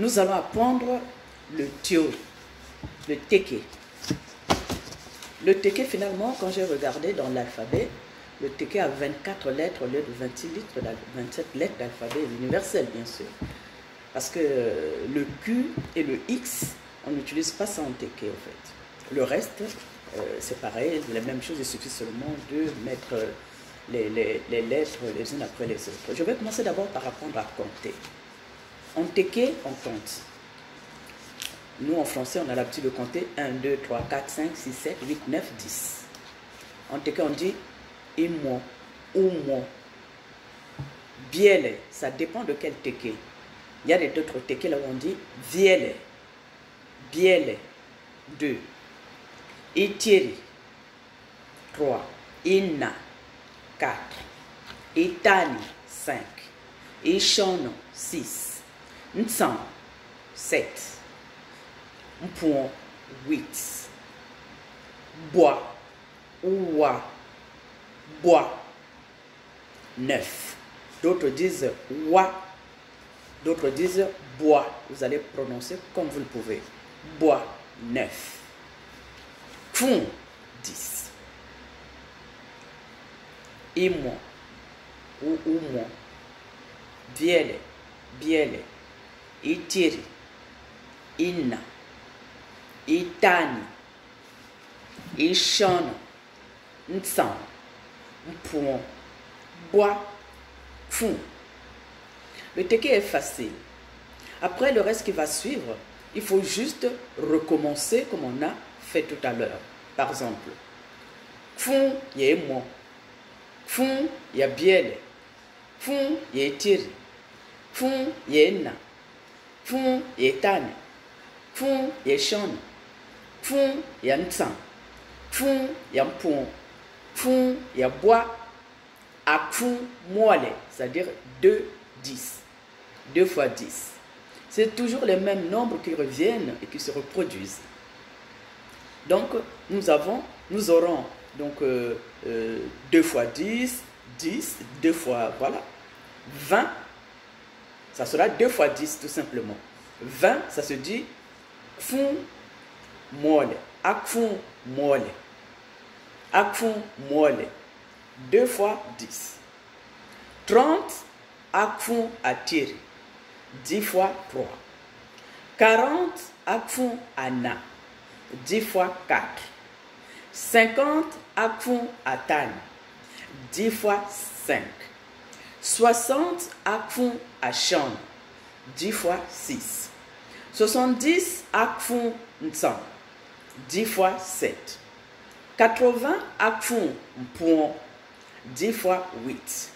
nous allons apprendre le théo, le teke. Le teke, finalement, quand j'ai regardé dans l'alphabet, le teke a 24 lettres au lieu de 27 lettres d'alphabet universel, bien sûr. Parce que le Q et le X, on n'utilise pas ça en teke, en fait. Le reste, c'est pareil, la même chose, il suffit seulement de mettre les lettres les unes après les autres. Je vais commencer d'abord par apprendre à compter. En teke, on compte. Nous, en français, on a l'habitude de compter 1, 2, 3, 4, 5, 6, 7, 8, 9, 10. En teke, on dit imo, umo, biele. Ça dépend de quel teke. Il y a d'autres teke là où on dit viele, biele, 2. Itiri, 3. Ina, 4. Itani, 5. Ishono, 6. Ntsan, 7. Mpouon, 8. Bois, ouwa, bois, 9. D'autres disent wa, d'autres disent bois. Vous allez prononcer comme vous le pouvez. Bois, 9. Fun, 10. Imo, ou umo, biele, biele, itiri, ina, itani, ishono, ntsan, mpouon, bois, fun. Le teke est facile. Après, le reste qui va suivre, il faut juste recommencer comme on a fait tout à l'heure. Par exemple, fun, il y a mo. Fun, il y a biele. Fun, il y a tiri. Fun, il y a na. Fun, il y a tani. Fun, il y a shon. Fun, il y a ntsan. Fun, il y a mpon. Fun, il y a bois. Akfun, moale, c'est-à-dire 2, 10. 2 fois 10. C'est toujours les mêmes nombres qui reviennent et qui se reproduisent. Donc, nous aurons donc 2 fois 10, 10, 2 fois, voilà, 20, ça sera 2 fois 10 tout simplement. 20, ça se dit fun mole, akfun mole, akfun mole, 2 fois 10. 30, akfun atiri, 10 fois 3. 40, akfun ana, 10 fois 4. 50, akfun atani, 10 fois 5. 60, akfun achan, 10 fois 6. 70, akfun ntsan, 10 fois 7. 80, akfun mpouon, 10 fois 8.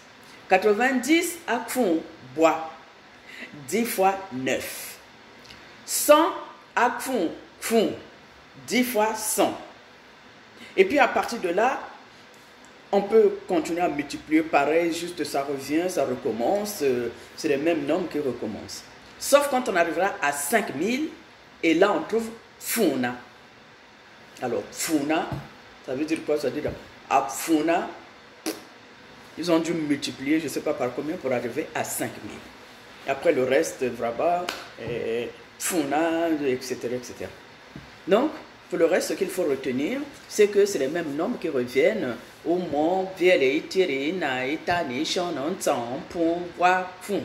90, akfun bois, 10 fois 9. 100, akfun fun, 10 fois 100. Et puis à partir de là, on peut continuer à multiplier pareil, juste ça revient, ça recommence, c'est les mêmes nombres qui recommencent. Sauf quand on arrivera à 5000, et là on trouve funa. Alors funa, ça veut dire quoi? Ça veut dire à funa, ils ont dû multiplier, je ne sais pas par combien, pour arriver à 5000. Après le reste, vraba, funa, etc., etc. Donc, pour le reste, ce qu'il faut retenir, c'est que c'est les mêmes nombres qui reviennent au mont, viele, itiri, ina, itani, ishon, ntsan, mpon, wa, fun.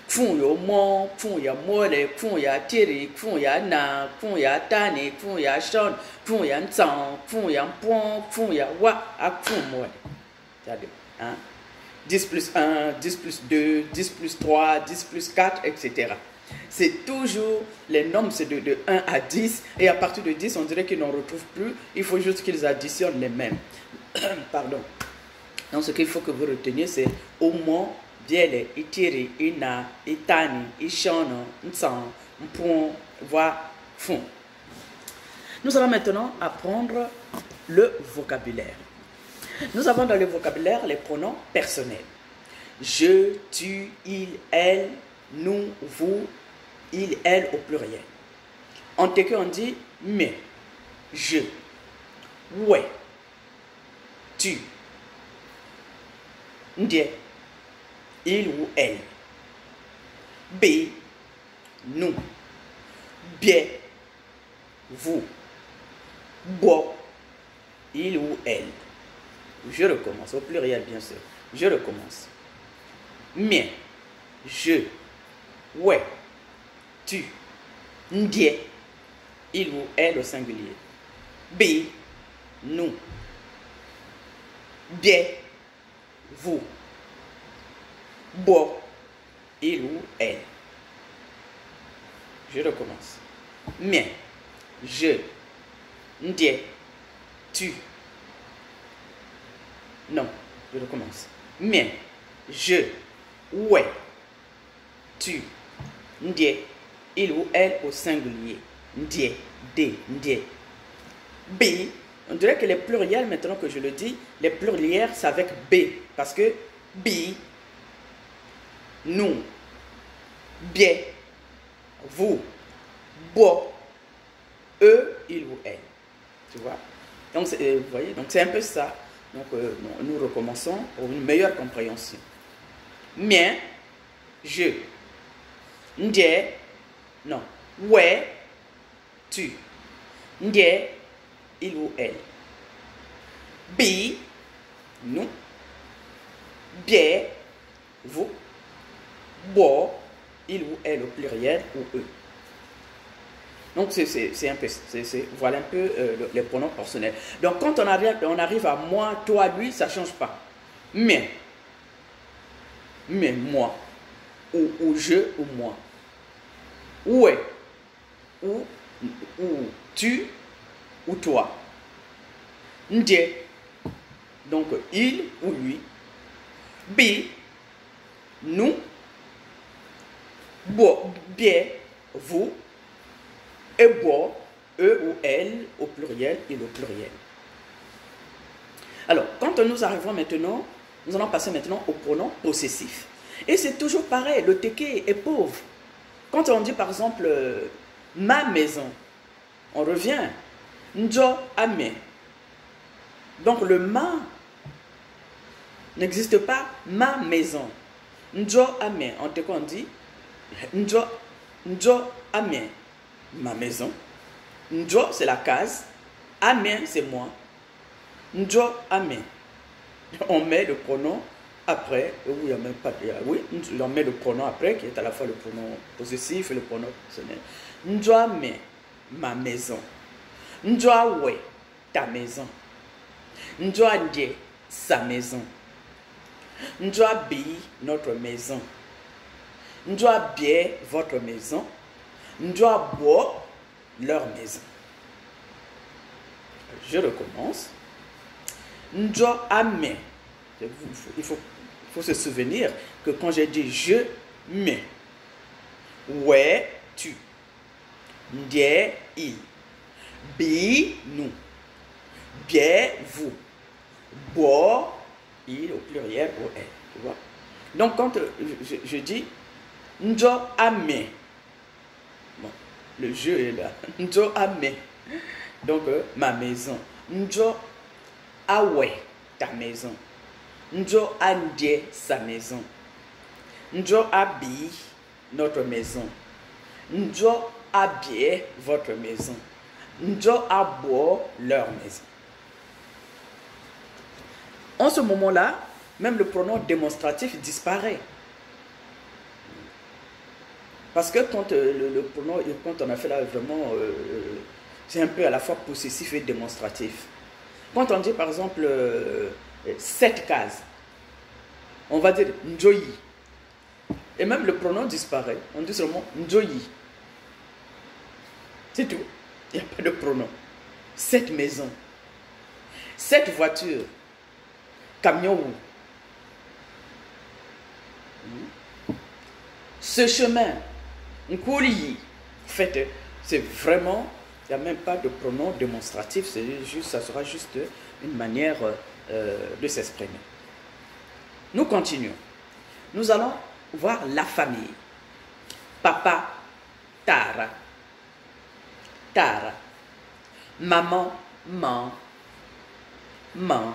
Fun yo mon, fun ya mole, fun ya tiri, fun ya na, fun ya tani, fun ya shon, fun ya ntsan, fun ya mpon, fun ya wa, ak fun mole. Regardez, hein? 10 plus 1, 10 plus 2, 10 plus 3, 10 plus 4, etc. C'est toujours, les nombres c'est de 1 à 10, et à partir de 10, on dirait qu'ils n'en retrouvent plus, il faut juste qu'ils additionnent les mêmes. Pardon. Donc ce qu'il faut que vous reteniez, c'est omo, biele, itiri, ina, itani, ishono, ntsan, mpon, wa, fun. Nous allons maintenant apprendre le vocabulaire. Nous avons dans le vocabulaire les pronoms personnels. Je, tu, il, elle, nous, vous, il, elle au pluriel. En teke, on dit mais, je, ouais, tu, ndie, il ou elle, b, bien, vous, bois, il ou elle. Je recommence, au pluriel bien sûr. Je recommence. Mien, je, ouais, tu, ndie, il ou elle au singulier. Bi, nous, bien, vous, bois, il ou elle. Je recommence. Mien, je, ndie, tu. Non, je recommence. Mien, je, ouais, tu, ndie, il ou elle au singulier. Ndie, de, ndie. B, on dirait que les pluriels, maintenant que je le dis, les pluriels, c'est avec B. Parce que B, nous, bien, vous, bois, eux, il ou elle. Tu vois? Donc, vous voyez, donc c'est un peu ça. Donc, nous recommençons pour une meilleure compréhension. Mien, je, ndie, non, ouais, tu, ndie, il ou elle. Bi, nous, bien, vous, bois, il ou elle au pluriel ou eux. Donc, c'est un peu, voilà un peu les pronoms personnels. Donc, quand on arrive à moi, toi, lui, ça ne change pas. Mais moi, ou je, ou moi. Ouais, ou tu, ou toi. Ndie, donc il ou lui. Bi, nous, bien, vous, et bois, eux ou elles au pluriel et au pluriel. Alors, quand nous arrivons maintenant, nous allons passer maintenant au pronom possessif. Et c'est toujours pareil, le teke est pauvre. Quand on dit par exemple ma maison, on revient. Njo ame. Donc le ma n'existe pas, ma maison. Njo ame. En teke on dit njo ame. Ma maison. Njo, c'est la case. Ame, c'est moi. Njo ame. On met le pronom après. Oui, il n'y a même pas. Oui, on met le pronom après, qui est à la fois le pronom possessif et le pronom personnel. Njo ame, ma maison. Njo awe, ta maison. Njo andie, sa maison. Njo abi, notre maison. Njo abie, votre maison. Njo abo, leur maison. Je recommence. Njo ame. Il faut se souvenir que quand j'ai dit je mets, ouais, tu, ndie, il, bi, nous, bien, vous, bois, il au pluriel ou elle. Tu vois? Donc quand je dis njo ame, bon, le jeu est là. Njo ame. Donc ma maison. Njo awe, ta maison. Njo andie, sa maison. Njo abi, notre maison. Njo abie, votre maison. Njo abo, leur maison. En ce moment-là, même le pronom démonstratif disparaît. Parce que quand le pronom, quand on a fait là vraiment, c'est un peu à la fois possessif et démonstratif. Quand on dit par exemple 7 cases, on va dire njoyi. Et même le pronom disparaît. On dit seulement njoyi. C'est tout. Il n'y a pas de pronom. 7 maisons. 7 voitures. Camion. Ce chemin. Nkouliyi. En fait, c'est vraiment, il n'y a même pas de pronom démonstratif. C'est juste, ça sera juste une manière de s'exprimer. Nous continuons. Nous allons voir la famille. Papa, Tara. Tara. Maman, man. Man.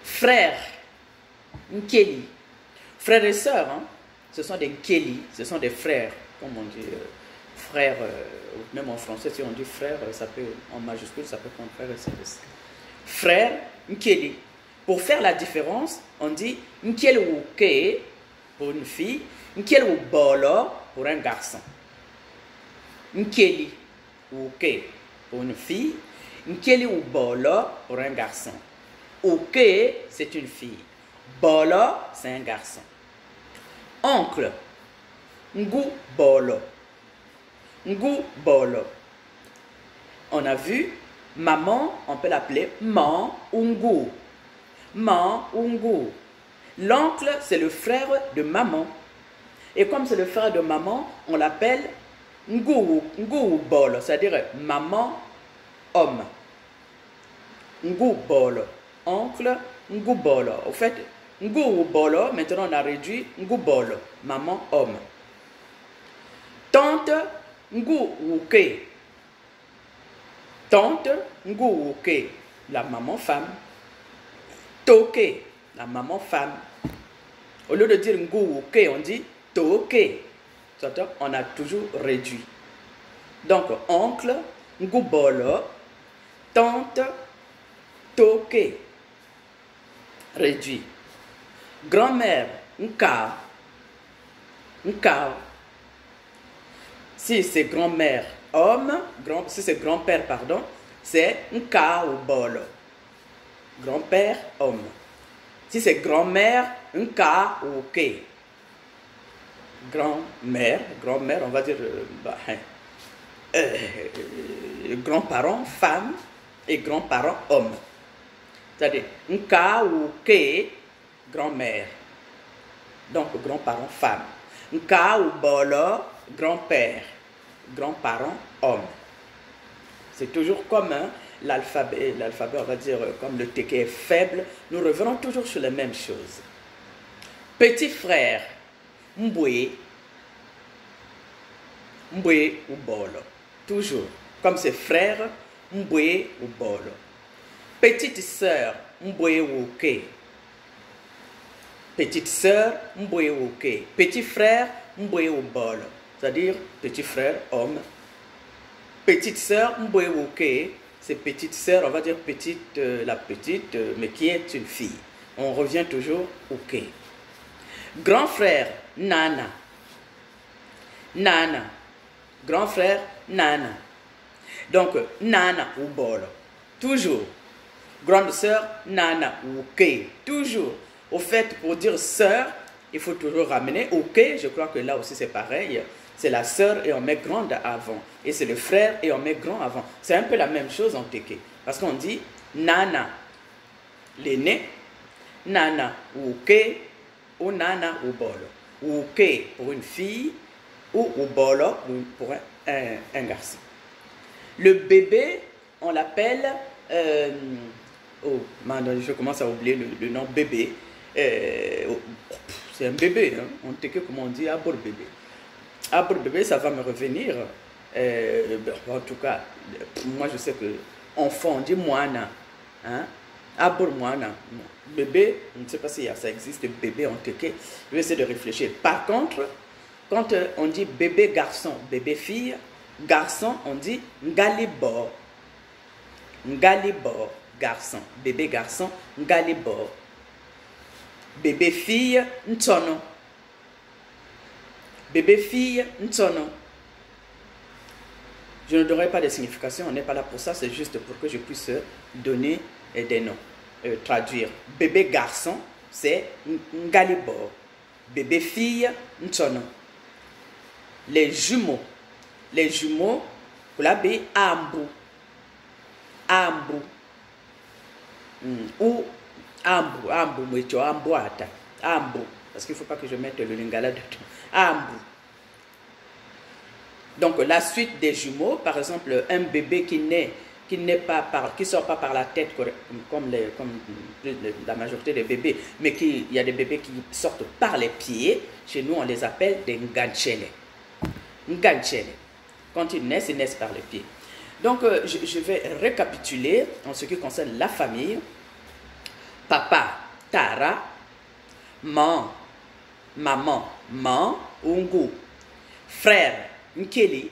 Frère, Nkeli. Frères et sœurs, hein? Ce sont des Nkeli, ce sont des frères, comme on dit. frère, même en français, si on dit frère, ça peut, en majuscule, ça peut prendre frère et sœur. Frère, nkeli. Pour faire la différence, on dit nkeli ou ke pour une fille, nkeli ou bolo pour un garçon. Nkeli ou ke pour une fille, nkeli ou bolo pour un garçon. Oke, c'est une fille. Bolo, c'est un garçon. Oncle, ngu bolo. Ngu bolo. On a vu, maman, on peut l'appeler man ou ngu. Man ou ngu. L'oncle, c'est le frère de maman. Et comme c'est le frère de maman, on l'appelle ngu bolo, c'est-à-dire maman, homme. Ngu bolo. Oncle, ngu bolo. Au fait, ngu bolo, maintenant on a réduit ngu bolo, maman, homme. Tante, ngu uke. Tante, ngu uke, la maman femme. Toke, la maman femme. Au lieu de dire ngu uke, on dit toke. On a toujours réduit. Donc, oncle, ngu bolo. Tante, toke. Réduit. Grand-mère, nka. Nka. Si c'est grand-mère, homme, si c'est grand-père, pardon, c'est nka ou bolo. Grand-père, homme. Si c'est grand-mère, nka ou ke. Grand-mère, on va dire grands-parents, femme, et grands-parents, hommes. C'est-à-dire, nka ou ke, grand-mère. Donc, grands-parents, femme. Nka ou bolo, grand-père. Grands-parents, hommes. C'est toujours comme l'alphabet, on va dire, comme le teke est faible, nous revenons toujours sur les mêmes choses. Petit frère, mbwe. Mbwe ou bolo. Toujours. Comme c'est frère, mbwe ou bolo. Petite sœur, mbwe ou ke. Petite sœur, mbwe ou ke. Petit frère, mbwe ou bolo. C'est-à-dire petit frère, homme. Petite sœur, mbwe ou ke. C'est petite sœur, on va dire petite, la petite, mais qui est une fille. On revient toujours au ke. Grand frère, nana. Nana. Grand frère, nana. Donc, nana ou bolo. Toujours. Grande sœur, nana ou ke. Toujours. Au fait, pour dire sœur, il faut toujours ramener au ke. Je crois que là aussi c'est pareil. C'est la sœur et on met grande avant. Et c'est le frère et on met grand avant. C'est un peu la même chose en teke. Parce qu'on dit nana, l'aîné, nana ou ke, ou nana ou bolo. Ou ke pour une fille, ou bolo pour un garçon. Le bébé, on l'appelle, je commence à oublier le nom bébé. C'est un bébé, hein? On teke, comment on dit, abor bébé. Abor bébé, ça va me revenir. En tout cas, moi je sais que enfant, on dit moana. Hein? Abor moana. Bébé, je ne sais pas si ça existe, bébé en teke. Je vais essayer de réfléchir. Par contre, quand on dit bébé garçon, bébé fille, garçon, on dit ngalibo. Ngalibo, garçon. Bébé garçon, ngalibo. Bébé fille, ntsono. Bébé fille, ntsono. Je ne donnerai pas de signification, on n'est pas là pour ça, c'est juste pour que je puisse donner des noms, traduire. Bébé garçon, c'est ngalibo. Bébé fille, ntsono. Les jumeaux, vous l'avez ambu. Ambu. Ou ambu, mwecho, ambuata. Ambu. Parce qu'il ne faut pas que je mette le lingala dedans. Ambu. Donc la suite des jumeaux, par exemple, un bébé qui sort pas par la tête comme la majorité des bébés, mais il y a des bébés qui sortent par les pieds. Chez nous, on les appelle des nganchele. Nganchele. Quand ils naissent par les pieds. Donc, je vais récapituler en ce qui concerne la famille. Papa, Tara. Maman, Man, Ungu. Frère, Nkeli.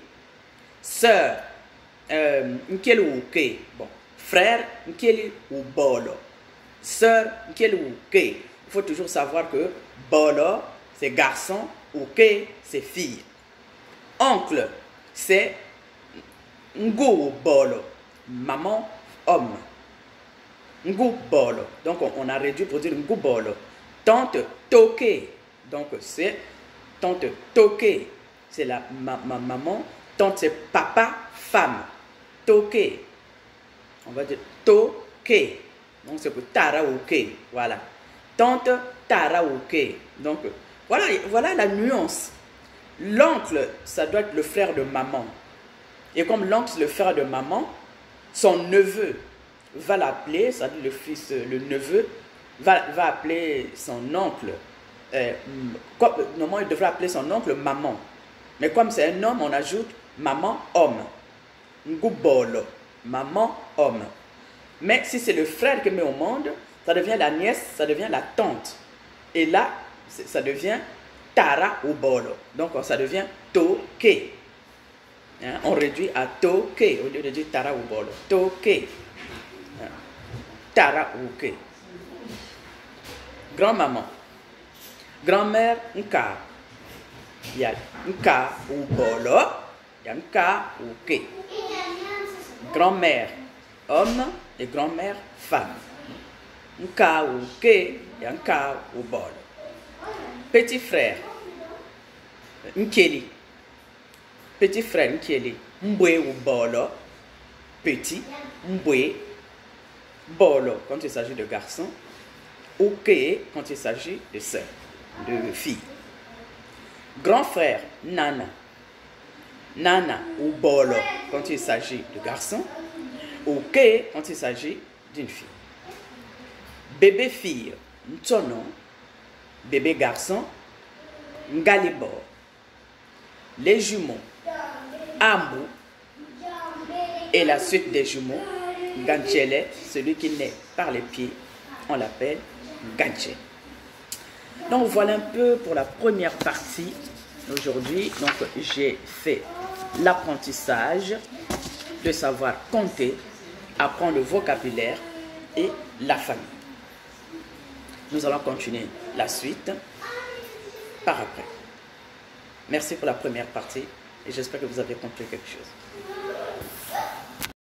Sœur, nkeli ou ke. Bon, frère, nkeli ou bolo. Sœur, nkeli ou ke. Il faut toujours savoir que bolo, c'est garçon, ou ke, c'est fille. Oncle, c'est ngu ou bolo. Maman, homme. Ngu bolo. Donc, on a réduit pour dire ngu bolo. Tante, toke. Donc, c'est tante toke. C'est la maman. Tante, c'est papa, femme. Toke. On va dire toke. Donc, c'est pour tara ou ke. Voilà. Tante, tara ou ke. Donc, voilà la nuance. L'oncle, ça doit être le frère de maman. Et comme l'oncle, c'est le frère de maman, son neveu va l'appeler, c'est-à-dire le fils, le neveu, va appeler son oncle. Normalement, il devrait appeler son oncle maman. Mais comme c'est un homme, on ajoute maman, homme. Ngubolo, maman, homme. Mais si c'est le frère qui met au monde, ça devient la nièce, ça devient la tante. Et là, ça devient tara ou bolo. Donc, ça devient toke. Hein? On réduit à toke au lieu de dire tara ou bolo. Toke. Hein? Tara ou ke. Grand-maman. Grand-mère, nka. Il y a nka ou bolo. Il y a nka ou ke. Grand-mère, homme, et grand-mère, femme. Nka ou ke, il y a nka ou bolo. Petit frère, nkeli. Petit frère, nkeli. Mbwe ou bolo. Petit, mbwe. Bolo, quand il s'agit de garçon. Ou ke, quand il s'agit de sœur, de fille. Grand frère, nana. Nana ou bolo, quand il s'agit de garçon. Ou ke, quand il s'agit d'une fille. Bébé fille, ntsono. Bébé garçon, ngalibo. Les jumeaux, ambu. Et la suite des jumeaux, ganchele, celui qui naît par les pieds, on l'appelle ganche. Donc voilà un peu pour la première partie aujourd'hui. Donc j'ai fait l'apprentissage de savoir compter, apprendre le vocabulaire et la famille. Nous allons continuer la suite par après. Merci pour la première partie et j'espère que vous avez compris quelque chose.